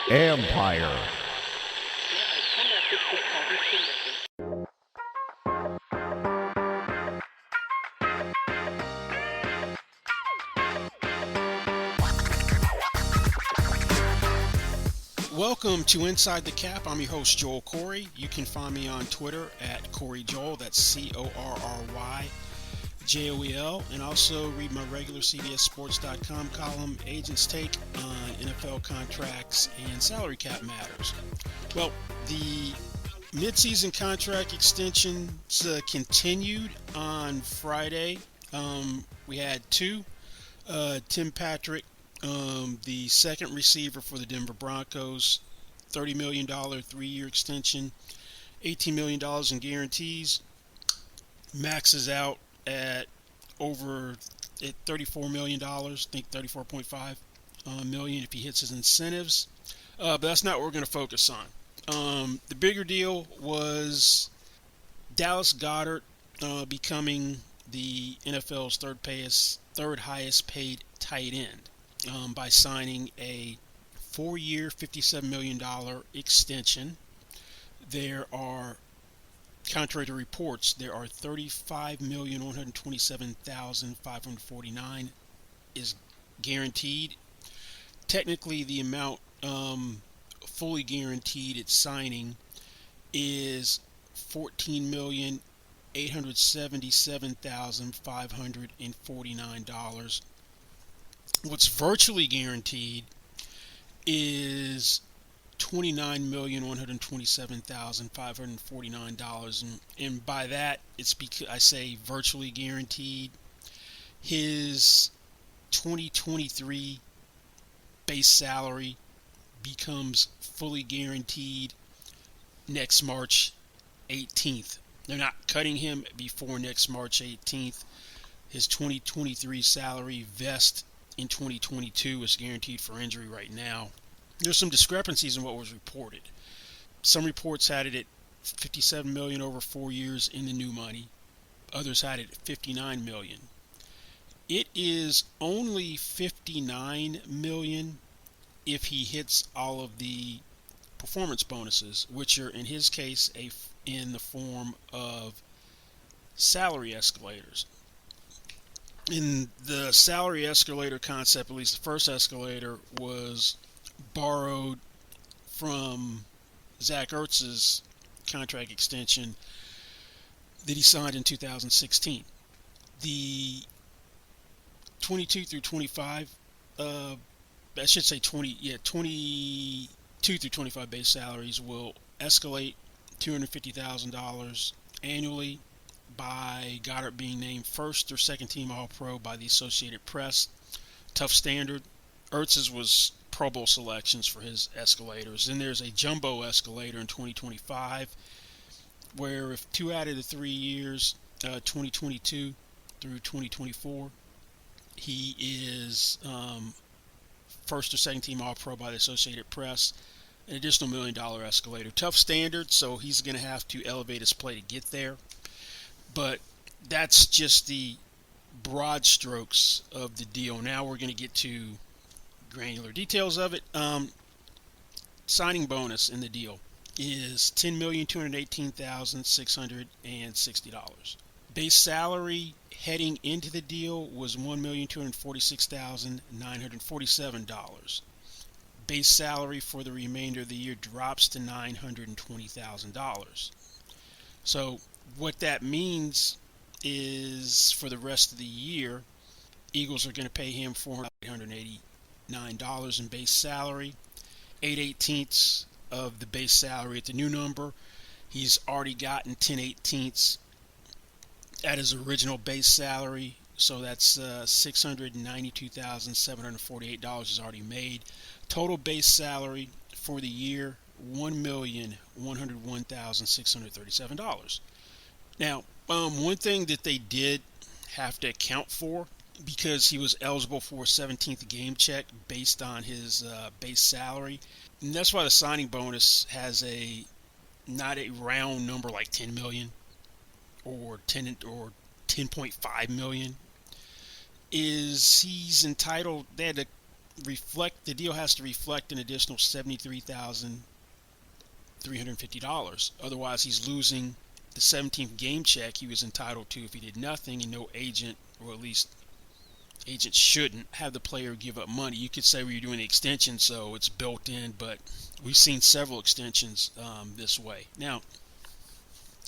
Empire. Welcome to Inside the Cap. I'm your host, Joel Corey. You can find me on Twitter at Corey Joel. That's CORRYJOEL. And also read my regular CBSSports.com column, Agents Take, on NFL contracts and salary cap matters. Well, the midseason contract extensions continued on Friday. We had two. Tim Patrick, the second receiver for the Denver Broncos, $30 million 3-year extension, $18 million in guarantees, maxes out at $34 million, I think $34.5 million if he hits his incentives. But that's not what we're going to focus on. The bigger deal was Dallas Goedert becoming the NFL's third highest paid tight end by signing a 4-year, $57 million extension. There are, contrary to reports, there are $35,127,549 is guaranteed. Technically, the amount fully guaranteed at signing is $14,877,549. What's virtually guaranteed is $29,127,549, and by that, it's because I say virtually guaranteed. His 2023 base salary becomes fully guaranteed next March 18th. They're not cutting him before next March 18th. His 2023 salary vests in 2022 is guaranteed for injury right now. There's some discrepancies in what was reported. Some reports had it at $57 million over 4 years in the new money. Others had it at $59 million. It is only $59 million if he hits all of the performance bonuses, which are in his case in the form of salary escalators. In the salary escalator concept, at least the first escalator was borrowed from Zack Ertz's contract extension that he signed in 2016. The 22 through 25, I should say 22 through 25 base salaries will escalate $250,000 annually by Goedert being named first or second team All-Pro by the Associated Press. Tough standard. Ertz's was Pro Bowl selections for his escalators. Then there's a jumbo escalator in 2025 where if 2 out of the 3 years, 2022 through 2024, he is first or second team All-Pro by the Associated Press, an additional $1 million escalator. Tough standard, so he's going to have to elevate his play to get there. But that's just the broad strokes of the deal. Now we're going to get to granular details of it. Signing bonus in the deal is $10,218,660. Base salary heading into the deal was $1,246,947. Base salary for the remainder of the year drops to $920,000. So what that means is for the rest of the year, Eagles are going to pay him $489 in base salary, 8/18 of the base salary at the new number. He's already gotten 10/18 at his original base salary, so that's $692,748 is already made. Total base salary for the year, $1,101,637. Now, one thing that they did have to account for, because he was eligible for a 17th game check based on his base salary, and that's why the signing bonus has not a round number like 10 million or 10.5 million, is he's entitled, they had to the deal has to reflect an additional $73,350. Otherwise, he's losing the 17th game check he was entitled to if he did nothing, and no agent, or at least agents shouldn't have the player give up money. You could say, well, you're doing the extension, so it's built in, but we've seen several extensions this way. Now,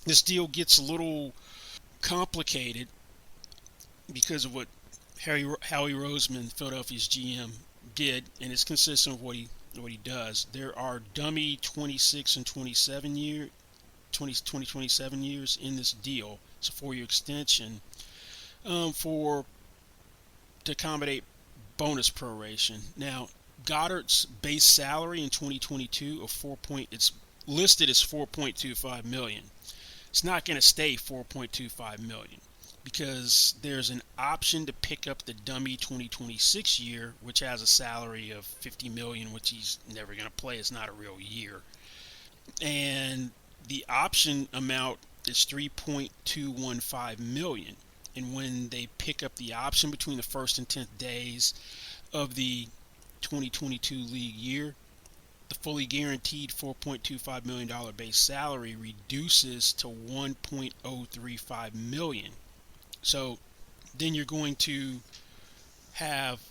this deal gets a little complicated because of what Howie Roseman, Philadelphia's GM, did, and it's consistent with what he does. There are dummy 26 and 27 years in this deal. It's a 4-year extension to accommodate bonus proration. Now, Goedert's base salary in 2022 it's listed as $4.25 million. It's not going to stay $4.25 million because there's an option to pick up the dummy 2026 year, which has a salary of $50 million, which he's never going to play. It's not a real year. And the option amount is $3.215 million. And when they pick up the option between the first and 10th days of the 2022 league year, the fully guaranteed $4.25 million base salary reduces to $1.035 million. So then you're going to have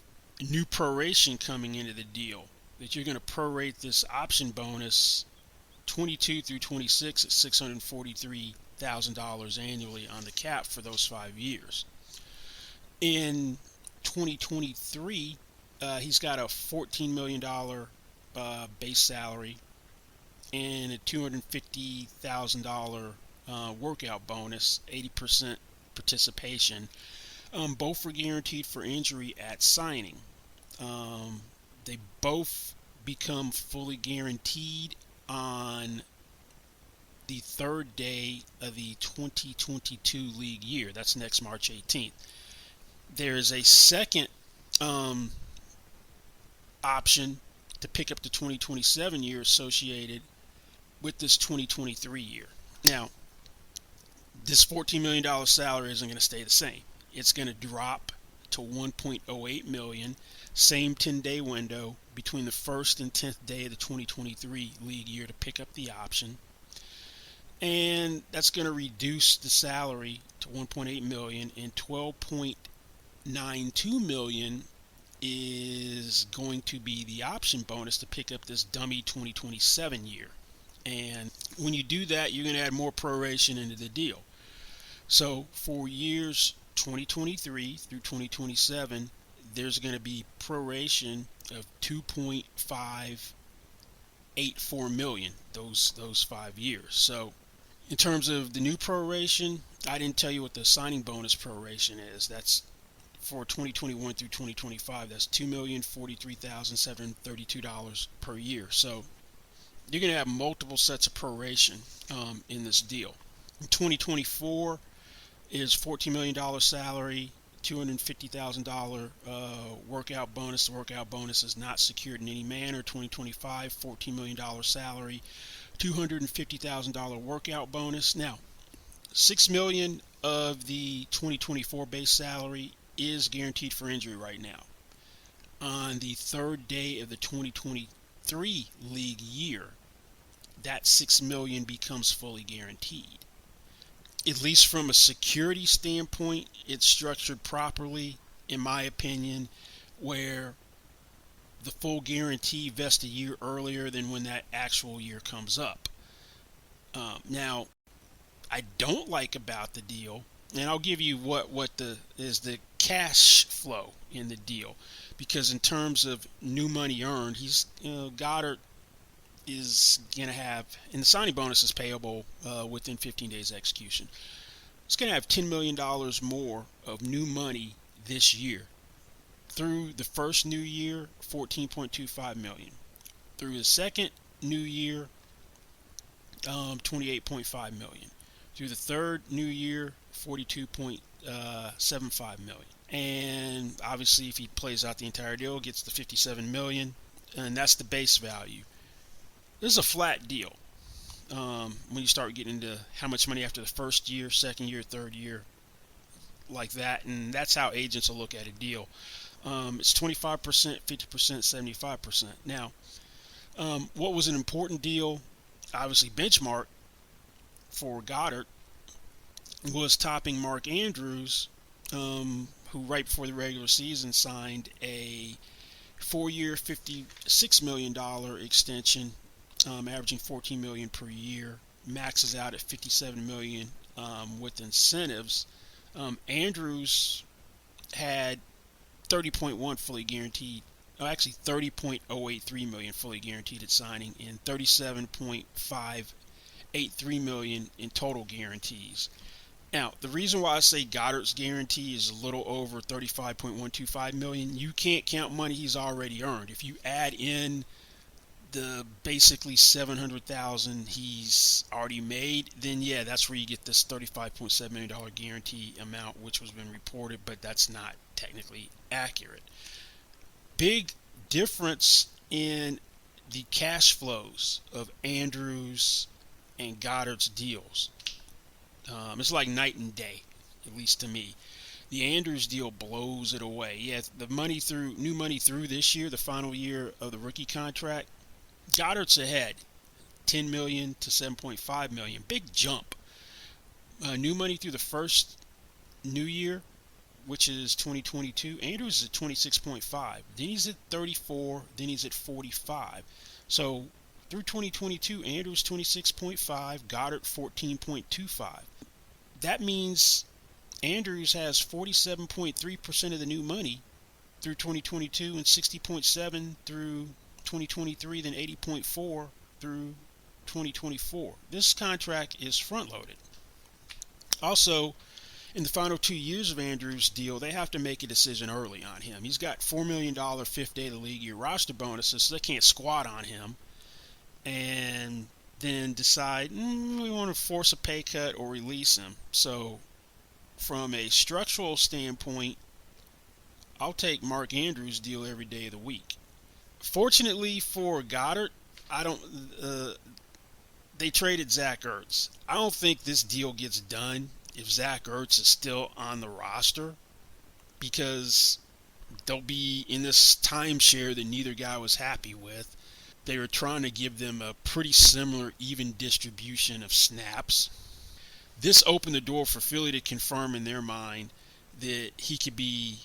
new proration coming into the deal, that you're going to prorate this option bonus 22 through 26 at $643,000 annually on the cap for those 5 years. In 2023, he's got a $14 million base salary and a $250,000 workout bonus, 80% participation. Both were guaranteed for injury at signing. They both become fully guaranteed on the third day of the 2022 league year. That's next March 18th. There is a second option to pick up the 2027 year associated with this 2023 year. Now, this $14 million salary isn't going to stay the same. It's going to drop to $1.08 million, same 10-day window between the first and 10th day of the 2023 league year to pick up the option. And that's going to reduce the salary to $1.8 million, and $12.92 million is going to be the option bonus to pick up this dummy 2027 year. And when you do that, you're going to add more proration into the deal. So for years 2023 through 2027, there's going to be proration of $2.584 million those 5 years. So in terms of the new proration, I didn't tell you what the signing bonus proration is. That's for 2021 through 2025. That's $2,043,732 per year. So you're going to have multiple sets of proration in this deal. In 2024 is $14 million salary, $250,000 workout bonus. The workout bonus is not secured in any manner. 2025, $14 million salary, $250,000 workout bonus. Now, $6 million of the 2024 base salary is guaranteed for injury right now. On the third day of the 2023 league year, that $6 million becomes fully guaranteed. At least from a security standpoint, it's structured properly, in my opinion, where the full guarantee vests a year earlier than when that actual year comes up. Now, I don't like about the deal, and I'll give you what the cash flow in the deal, because in terms of new money earned, Goedert is going to have, and the signing bonus is payable within 15 days execution. It's going to have $10 million more of new money this year. Through the first new year, $14.25 million. Through the second new year, $28.5 million. Through the third new year, $42.75 million. And obviously, if he plays out the entire deal, gets the $57 million, and that's the base value. This is a flat deal when you start getting into how much money after the first year, second year, third year, like that. And that's how agents will look at a deal. It's 25%, 50%, 75%. Now, what was an important deal, obviously benchmark for Goedert, was topping Mark Andrews, who right before the regular season signed a 4-year, $56 million extension, averaging $14 million per year, maxes out at $57 million with incentives. Andrews had 30.1 fully guaranteed, actually 30.083 million fully guaranteed at signing, and 37.583 million in total guarantees. Now, the reason why I say Goedert's guarantee is a little over 35.125 million, you can't count money he's already earned. If you add in the basically 700,000 he's already made, then yeah, that's where you get this $35.7 million guarantee amount, which was been reported, but that's not technically accurate. Big difference in the cash flows of Andrews and Goedert's deals. It's like night and day, at least to me. The Andrews deal blows it away. Yeah, the new money through this year, the final year of the rookie contract, Goedert's ahead, 10 million to 7.5 million. Big jump. New money through the first new year, which is 2022. Andrews is at 26.5. Then he's at 34. Then he's at 45. So through 2022, Andrews 26.5, Goedert 14.25. That means Andrews has 47.3% of the new money through 2022 and 60.7 through 2023, then 80.4 through 2024. This contract is front-loaded. Also, in the final 2 years of Andrews' deal, they have to make a decision early on him. He's got $4 million fifth day of the league year roster bonuses, so they can't squat on him and then decide, we want to force a pay cut or release him. So from a structural standpoint, I'll take Mark Andrews' deal every day of the week. Fortunately for Goedert, they traded Zack Ertz. I don't think this deal gets done if Zack Ertz is still on the roster, because they'll be in this timeshare that neither guy was happy with. They were trying to give them a pretty similar even distribution of snaps. This opened the door for Philly to confirm in their mind that he could be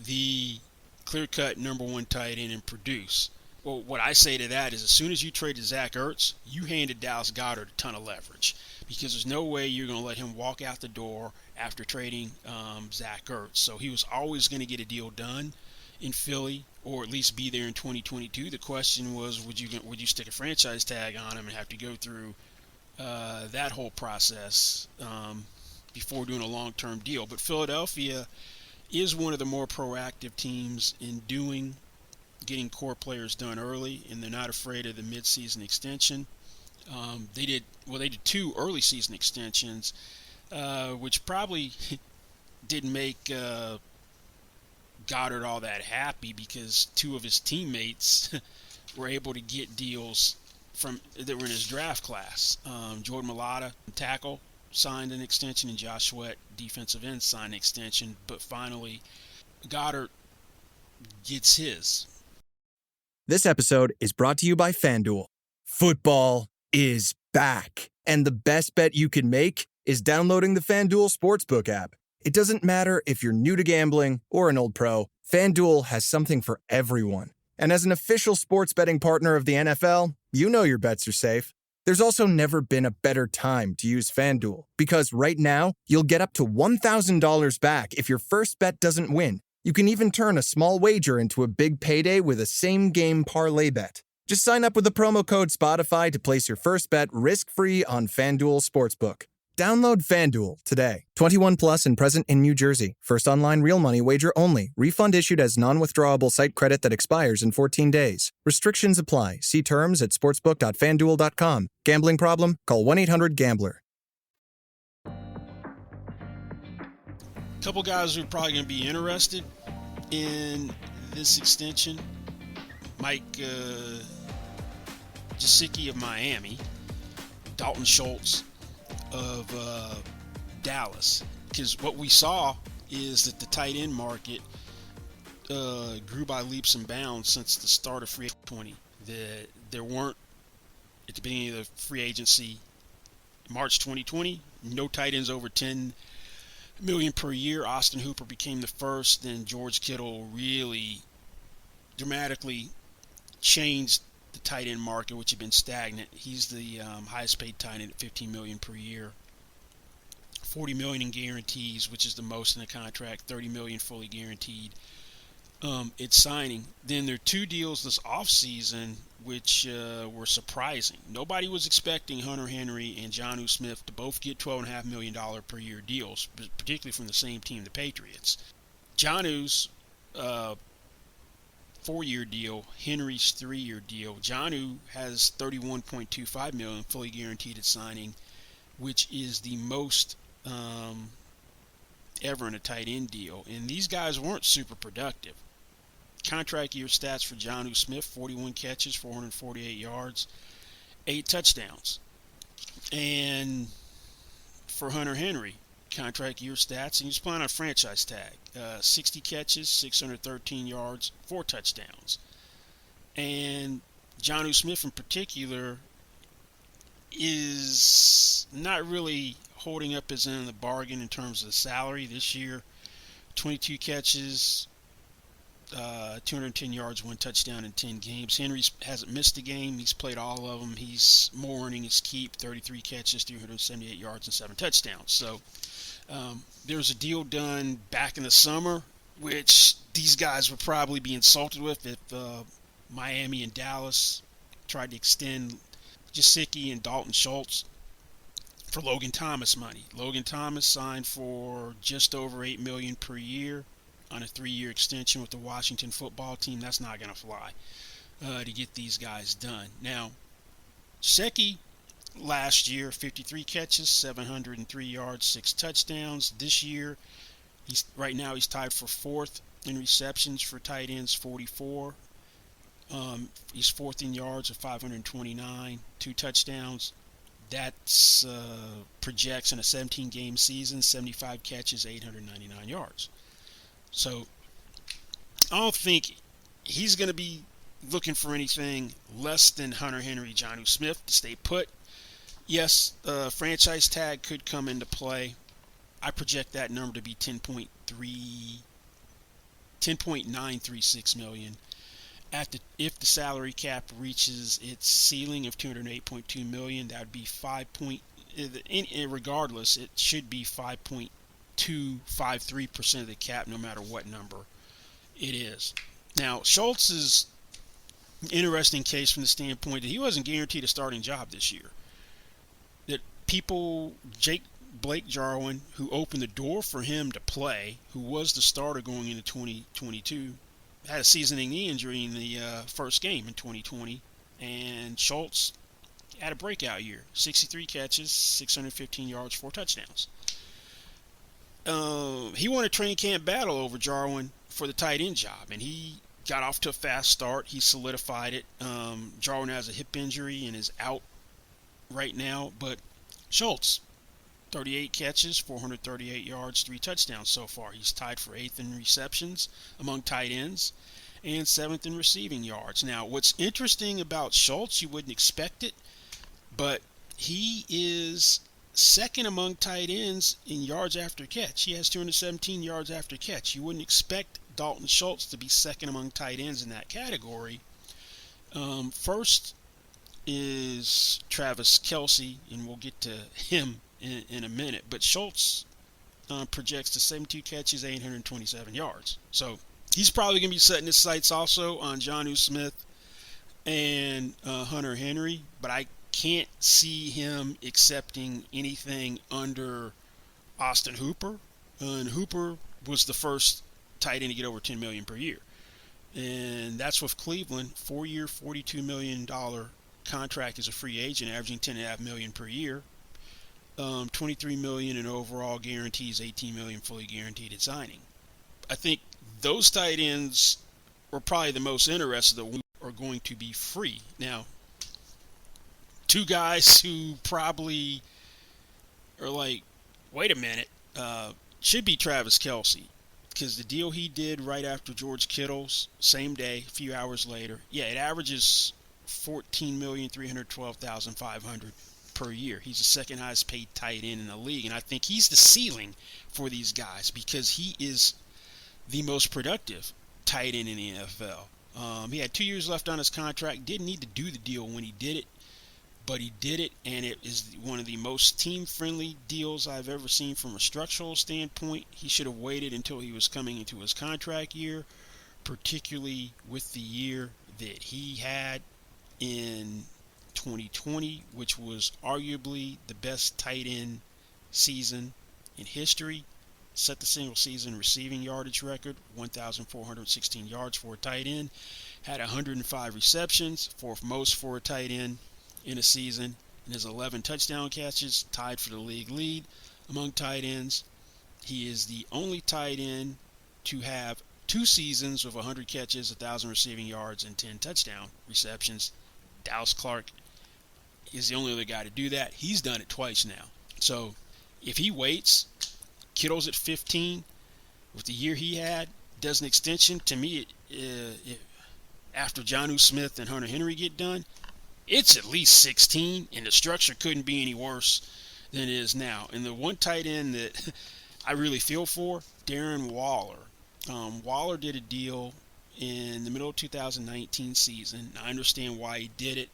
the clear-cut number one tight end and produce. Well, what I say to that is, as soon as you traded Zack Ertz, you handed Dallas Goedert a ton of leverage, because there's no way you're going to let him walk out the door after trading Zack Ertz. So he was always going to get a deal done in Philly, or at least be there in 2022. The question was, would you stick a franchise tag on him and have to go through that whole process before doing a long-term deal? But Philadelphia is one of the more proactive teams in getting core players done early, and they're not afraid of the mid-season extension. They did 2 early season extensions, which probably didn't make Goedert all that happy, because 2 of his teammates were able to get deals that were in his draft class. Jordan Mailata, tackle, signed an extension, and Josh Sweat, defensive end, signed an extension. But finally, Goedert gets his. This episode is brought to you by FanDuel. Football is back, and the best bet you can make is downloading the FanDuel Sportsbook app. It doesn't matter if you're new to gambling or an old pro, FanDuel has something for everyone. And as an official sports betting partner of the NFL, you know your bets are safe. There's also never been a better time to use FanDuel, because right now, you'll get up to $1,000 back if your first bet doesn't win. You can even turn a small wager into a big payday with a same-game parlay bet. Just sign up with the promo code Spotify to place your first bet risk-free on FanDuel Sportsbook. Download FanDuel today. 21 plus and present in New Jersey. First online real money wager only. Refund issued as non-withdrawable site credit that expires in 14 days. Restrictions apply. See terms at sportsbook.fanduel.com. Gambling problem? Call 1-800-GAMBLER. Couple guys who are probably going to be interested in this extension: Mike Gesicki of Miami, Dalton Schultz of Dallas. Because what we saw is that the tight end market grew by leaps and bounds since the start of free agency 20. There weren't, at the beginning of the free agency, March 2020, no tight ends over 10 million per year. Austin Hooper became the first. Then George Kittle really dramatically changed the tight end market, which had been stagnant. He's the highest paid tight end at 15 million per year. 40 million in guarantees, which is the most in the contract. 30 million fully guaranteed. It's signing. Then there are two deals this offseason which were surprising. Nobody was expecting Hunter Henry and Jonnu Smith to both get $12.5 million per year deals, particularly from the same team, the Patriots. Jonnu's 4-year deal, Henry's 3-year deal. Jonnu has $31.25 million fully guaranteed at signing, which is the most ever in a tight end deal. And these guys weren't super productive. Contract year stats for Jonnu Smith: 41 catches, 448 yards, 8 touchdowns. And for Hunter Henry, contract year stats, and he's playing on a franchise tag: 60 catches, 613 yards, 4 touchdowns. And Jonnu Smith in particular is not really holding up his end of the bargain in terms of the salary this year. 22 catches, 210 yards, 1 touchdown in 10 games. Henry hasn't missed a game. He's played all of them. He's more earning his keep: 33 catches, 378 yards, and 7 touchdowns. So there was a deal done back in the summer, which these guys would probably be insulted with if Miami and Dallas tried to extend Gesicki and Dalton Schultz for Logan Thomas money. Logan Thomas signed for just over $8 million per year on a 3-year extension with the Washington football team. That's not going to fly to get these guys done. Now, Gesicki last year, 53 catches, 703 yards, 6 touchdowns. This year, right now he's tied for 4th in receptions for tight ends, 44. He's 4th in yards with 529, 2 touchdowns. That's projects in a 17-game season, 75 catches, 899 yards. So I don't think he's going to be looking for anything less than Hunter Henry, Jonnu Smith to stay put. Yes, franchise tag could come into play. I project that number to be 10.936 million. If the salary cap reaches its ceiling of $208.2 million, that would be regardless, it should be 5.253% of the cap, no matter what number it is. Now, Schultz is an interesting case from the standpoint that he wasn't guaranteed a starting job this year. That Blake Jarwin, who opened the door for him to play, who was the starter going into 2022, had a season-ending knee injury in the first game in 2020, and Schultz had a breakout year: 63 catches, 615 yards, 4 touchdowns. He won a training camp battle over Jarwin for the tight end job, and he got off to a fast start. He solidified it. Jarwin has a hip injury and is out right now, but Schultz, 38 catches, 438 yards, 3 touchdowns so far. He's tied for 8th in receptions among tight ends and 7th in receiving yards. Now, what's interesting about Schultz, you wouldn't expect it, but he is 2nd among tight ends in yards after catch. He has 217 yards after catch. You wouldn't expect Dalton Schultz to be 2nd among tight ends in that category. First is Travis Kelsey, and we'll get to him in a minute. But Schultz projects to 72 catches, 827 yards. So he's probably going to be setting his sights also on Jonnu Smith and Hunter Henry, but I can't see him accepting anything under Austin Hooper. And Hooper was the first tight end to get over $10 million per year. And that's with Cleveland. 4-year, $42 million contract as a free agent, averaging $10.5 million per year. $23 million in overall guarantees, $18 million fully guaranteed at signing. I think those tight ends are probably the most interested that are going to be free. Now, two guys who probably are like, wait a minute, should be Travis Kelsey. because the deal he did right after George Kittle's, same day, a few hours later, it averages $14,312,500 per year. He's the second highest paid tight end in the league, and I think he's the ceiling for these guys because he is the most productive tight end in the NFL. He had 2 years left on his contract. Didn't need to do the deal when he did it, but he did it, and it is one of the most team-friendly deals I've ever seen from a structural standpoint. He should have waited until he was coming into his contract year, particularly with the year that he had in 2020, which was arguably the best tight end season in history. Set the single-season receiving yardage record, 1,416 yards for a tight end. Had 105 receptions, fourth most for a tight end in a season, and his 11 touchdown catches tied for the league lead among tight ends. He is the only tight end to have 2 seasons with 100 catches, 1,000 receiving yards, and 10 touchdown receptions. Dallas Clark is the only other guy to do that. He's done it twice now. So if he waits, Kittle's at 15, with the year he had, does an extension, to me, after Jonnu Smith and Hunter Henry get done, it's at least 16, and the structure couldn't be any worse than it is now. And the one tight end that I really feel for, Darren Waller. Waller did a deal in the middle of 2019 season. I understand why he did it.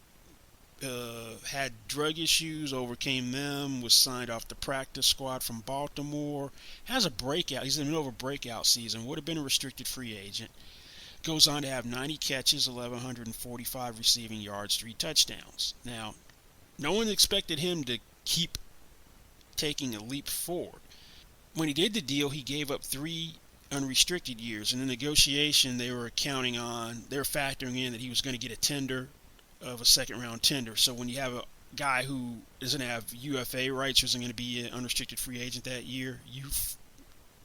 Had drug issues, overcame them, was signed off the practice squad from Baltimore. Has a breakout. He's in the middle of a breakout season. Would have been a restricted free agent. Goes on to have 90 catches, 1,145 receiving yards, 3 touchdowns. Now, no one expected him to keep taking a leap forward. When he did the deal, he gave up 3 unrestricted years. In the negotiation, they were factoring in that he was going to get a tender of a second-round tender. So when you have a guy who doesn't have UFA rights or isn't going to be an unrestricted free agent that year, you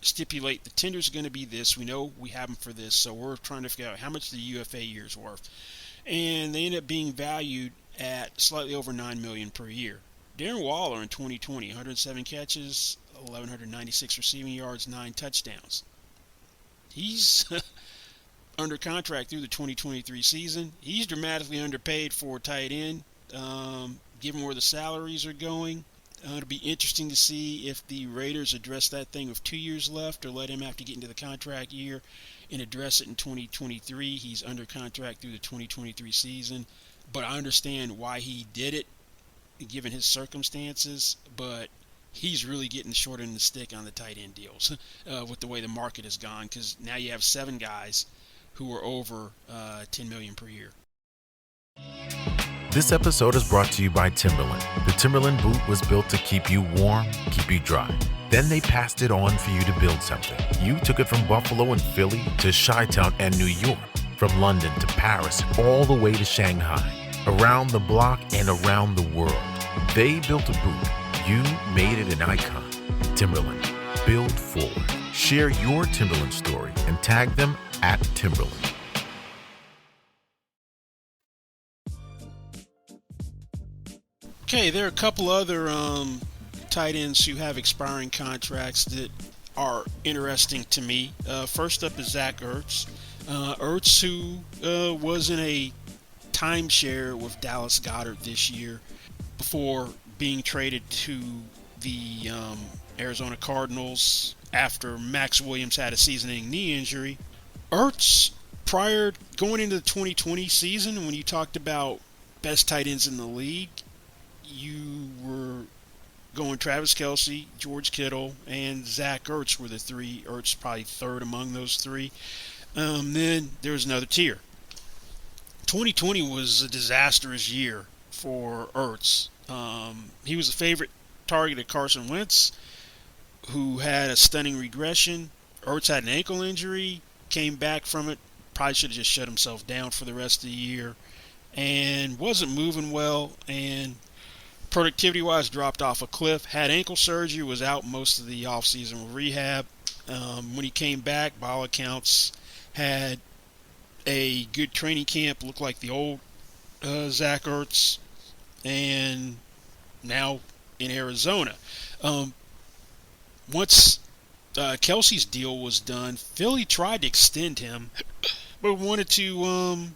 stipulate the tender's going to be this. We know we have him for this, so we're trying to figure out how much the UFA year's worth. And they end up being valued at slightly over $9 million per year. Darren Waller in 2020, 107 catches, 1,196 receiving yards, 9 touchdowns. He's under contract through the 2023 season. He's dramatically underpaid for a tight end, given where the salaries are going. It'll be interesting to see if the Raiders address that thing with 2 years left or let him have to get into the contract year and address it in 2023. He's under contract through the 2023 season. But I understand why he did it, given his circumstances. But he's really getting the short end of the stick on the tight end deals with the way the market has gone, because now you have 7 guys who are over $10 million per year. This episode is brought to you by Timberland. The Timberland boot was built to keep you warm, keep you dry. Then they passed it on for you to build something. You took it from Buffalo and Philly to Chi-Town and New York, from London to Paris, all the way to Shanghai, around the block and around the world. They built a boot. You made it an icon. Timberland. Build forward. Share your Timberland story and tag them at Timberland. Okay, there are a couple other tight ends who have expiring contracts that are interesting to me. First up is Zack Ertz. Ertz, who was in a timeshare with Dallas Goedert this year before being traded to the Arizona Cardinals after Max Williams had a season-ending knee injury. Ertz, prior going into the 2020 season, when you talked about best tight ends in the league, you were going Travis Kelsey, George Kittle, and Zack Ertz were the 3. Ertz probably third among those 3. Then there was another tier. 2020 was a disastrous year for Ertz. He was a favorite target of Carson Wentz, who had a stunning regression. Ertz had an ankle injury, came back from it, probably should have just shut himself down for the rest of the year, and wasn't moving well, and productivity-wise dropped off a cliff. Had ankle surgery, was out most of the offseason with rehab. When he came back, by all accounts, had a good training camp, looked like the old Zack Ertz, and now in Arizona. Once Kelsey's deal was done. Philly tried to extend him, but wanted to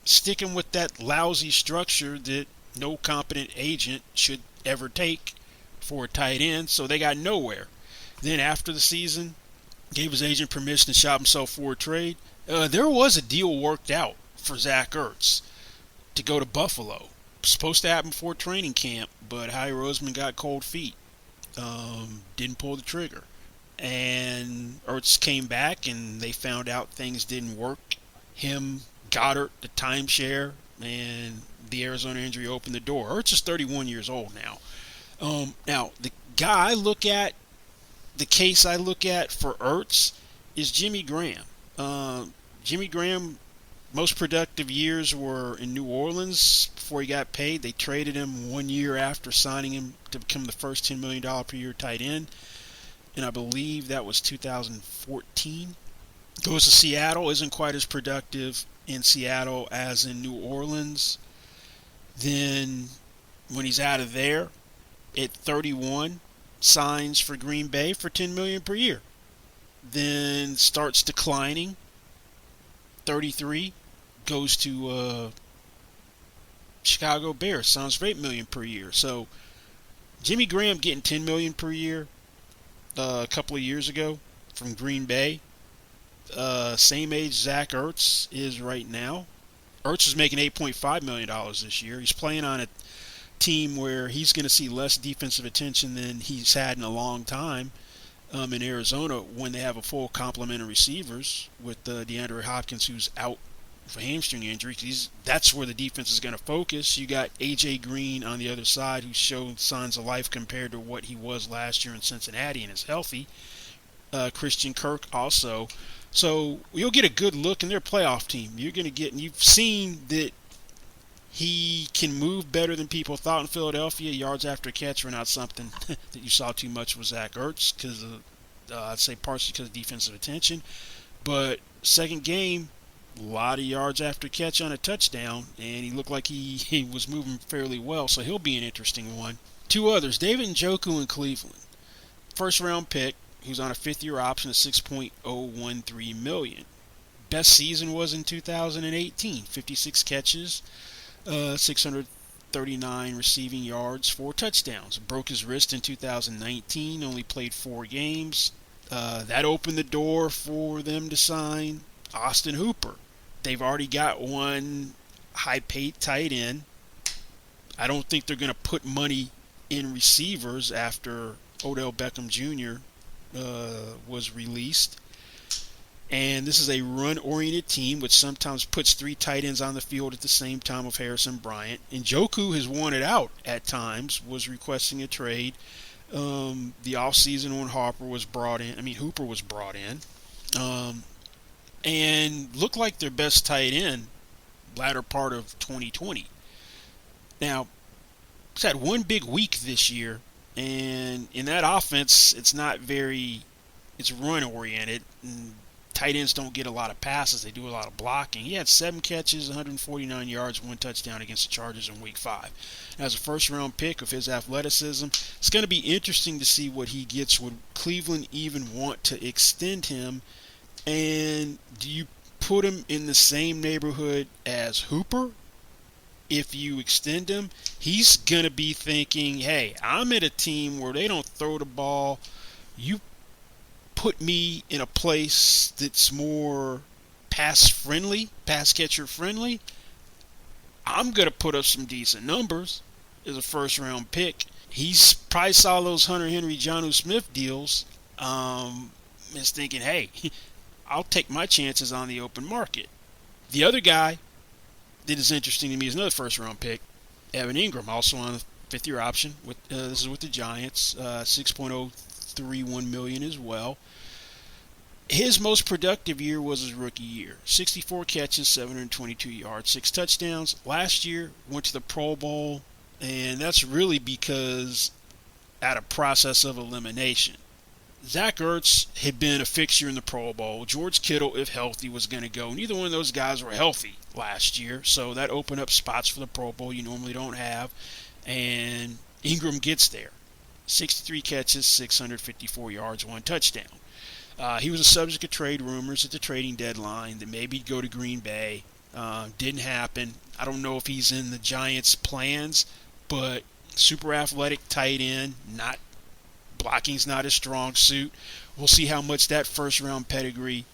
stick him with that lousy structure that no competent agent should ever take for a tight end, so they got nowhere. Then after the season, gave his agent permission to shop himself for a trade. There was a deal worked out for Zack Ertz to go to Buffalo. Supposed to happen before training camp, but Howie Roseman got cold feet. Didn't pull the trigger. And Ertz came back, and they found out things didn't work. Him, Goddard, the timeshare, and the Arizona injury opened the door. Ertz is 31 years old now. Now, the guy I look at, the case I look at for Ertz is Jimmy Graham. Jimmy Graham, most productive years were in New Orleans before he got paid. They traded him 1 year after signing him to become the first $10 million per year tight end. And I believe that was 2014. Goes to Seattle, isn't quite as productive in Seattle as in New Orleans. Then when he's out of there, at 31, signs for Green Bay for $10 million per year. Then starts declining. 33, goes to Chicago Bears, signs for $8 million per year. So Jimmy Graham getting $10 million per year a couple of years ago from Green Bay. Same age Zack Ertz is right now. Ertz is making $8.5 million this year. He's playing on a team where he's going to see less defensive attention than he's had in a long time in Arizona when they have a full complement of receivers with DeAndre Hopkins, who's out for hamstring injury. That's where the defense is going to focus. You got A.J. Green on the other side, who showed signs of life compared to what he was last year in Cincinnati and is healthy. Christian Kirk also. So you'll get a good look in their playoff team. You're going to get, and you've seen that he can move better than people thought in Philadelphia. Yards after catch were not something that you saw too much with Zack Ertz, because I'd say partially because of defensive attention. But second game, a lot of yards after catch on a touchdown, and he looked like he was moving fairly well, so he'll be an interesting one. Two others, David Njoku in Cleveland. First round pick, who's on a fifth-year option of $6.013 million. Best season was in 2018, 56 catches, 639 receiving yards, 4 touchdowns. Broke his wrist in 2019, only played 4 games. That opened the door for them to sign Austin Hooper. They've already got one high-paid tight end. I don't think they're going to put money in receivers after Odell Beckham Jr. Was released. And this is a run-oriented team, which sometimes puts 3 tight ends on the field at the same time with Harrison Bryant. And Njoku has wanted out at times, was requesting a trade. The offseason when Hooper was brought in. And looked like their best tight end latter part of 2020. Now, it's had one big week this year, and in that offense, it's run-oriented, and tight ends don't get a lot of passes. They do a lot of blocking. He had 7 catches, 149 yards, 1 touchdown against the Chargers in Week 5. As a first-round pick of his athleticism, it's going to be interesting to see what he gets. Would Cleveland even want to extend him? And do you put him in the same neighborhood as Hooper? If you extend him, he's going to be thinking, hey, I'm at a team where they don't throw the ball. You put me in a place that's more pass-friendly, pass-catcher-friendly. I'm going to put up some decent numbers as a first-round pick. He's probably saw those Hunter Henry, Jonnu Smith deals. Is thinking, hey, I'll take my chances on the open market. The other guy that is interesting to me is another first-round pick, Evan Ingram, also on a 5th-year option. This is with the Giants, $6.031 million as well. His most productive year was his rookie year. 64 catches, 722 yards, 6 touchdowns. Last year, went to the Pro Bowl, and that's really because out of process of elimination. Zack Ertz had been a fixture in the Pro Bowl. George Kittle, if healthy, was going to go. Neither one of those guys were healthy last year, so that opened up spots for the Pro Bowl you normally don't have. And Ingram gets there. 63 catches, 654 yards, 1 touchdown. He was a subject of trade rumors at the trading deadline that maybe he'd go to Green Bay. Didn't happen. I don't know if he's in the Giants' plans, but super athletic tight end, blocking's not his strong suit. We'll see how much that first-round pedigree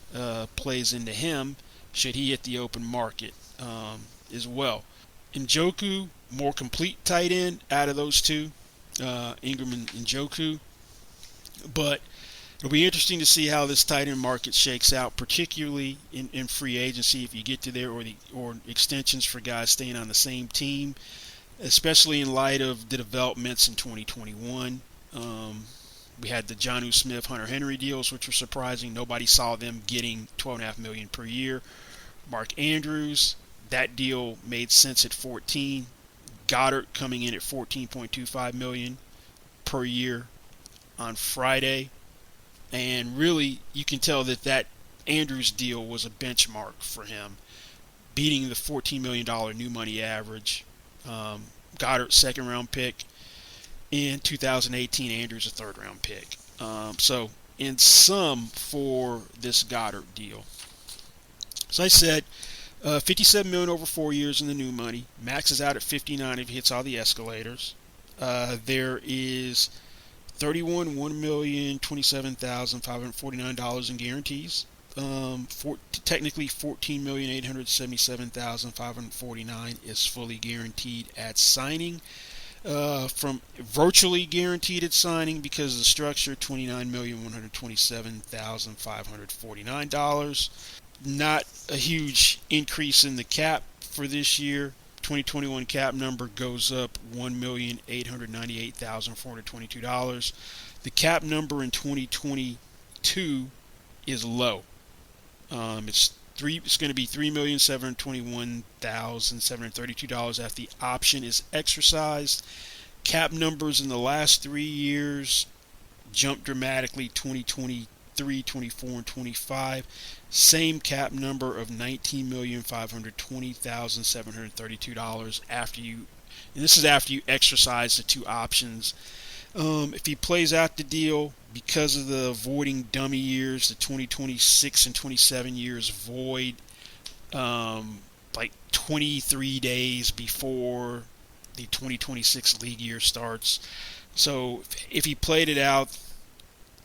plays into him should he hit the open market as well. Njoku, more complete tight end out of those two, Ingram and Njoku. But it'll be interesting to see how this tight end market shakes out, particularly in free agency if you get to there, or extensions for guys staying on the same team, especially in light of the developments in 2021. We had the Jonnu Smith, Hunter Henry deals, which were surprising. Nobody saw them getting $12.5 million per year. Mark Andrews, that deal made sense at 14. Goddard coming in at $14.25 million per year on Friday. And really, you can tell that Andrews deal was a benchmark for him, beating the $14 million new money average. Goddard, second-round pick. In 2018, Andrews, a third-round pick. So, in sum for this Goddard deal. As I said, $57 million over 4 years in the new money. Maxes out at $59 if he hits all the escalators. There is $1,027,549 in guarantees. Technically, $14,877,549 is fully guaranteed at signing. From virtually guaranteed at signing because of the structure, $29,127,549. Not a huge increase in the cap for this year. 2021 cap number goes up $1,898,422. The cap number in 2022 is low. It's going to be $3,721,732 after the option is exercised. Cap numbers in the last 3 years jumped dramatically, 2023, 24, and 25. Same cap number of $19,520,732 after you, and this is after you exercise the two options. If he plays out the deal, because of the avoiding dummy years, the 2026 and 27 years void, like 23 days before the 2026 league year starts. So if he played it out,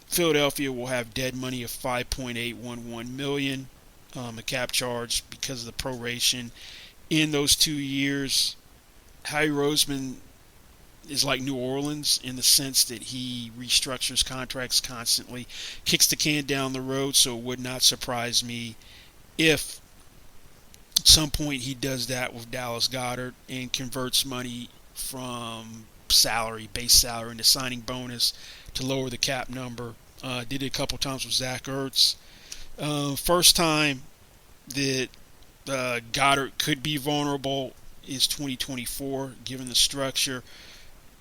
Philadelphia will have dead money of $5.811 million, a cap charge because of the proration in those 2 years. Howie Roseman is like New Orleans in the sense that he restructures contracts constantly, kicks the can down the road, so it would not surprise me if at some point he does that with Dallas Goedert and converts money from base salary into signing bonus to lower the cap number. Did it a couple times with Zack Ertz. First time that Goddard could be vulnerable is 2024, given the structure.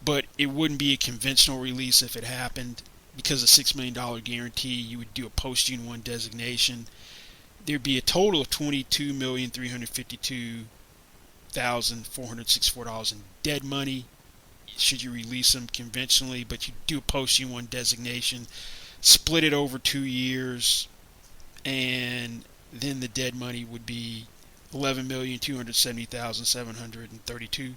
But it wouldn't be a conventional release if it happened. Because of $6 million guarantee, you would do a post-June 1 designation. There'd be a total of $22,352,464 in dead money should you release them conventionally, but you do a post-June 1 designation, split it over 2 years, and then the dead money would be $11,270,732 in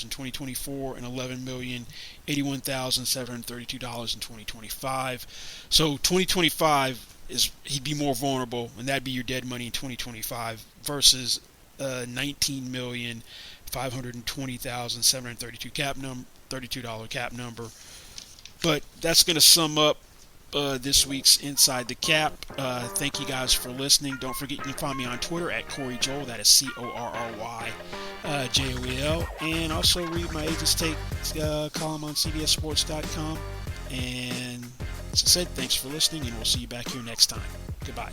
2024 and $11,081,732 in 2025. So 2025 he'd be more vulnerable, and that'd be your dead money in 2025 versus $19,520,732 $32 cap number. But that's going to sum up this week's Inside the Cap. Thank you guys for listening. Don't forget you can find me on Twitter at Corey Joel. That is CORRYJOEL. And also read my Agents Take column on CBSSports.com. And as I said, thanks for listening, and we'll see you back here next time. Goodbye.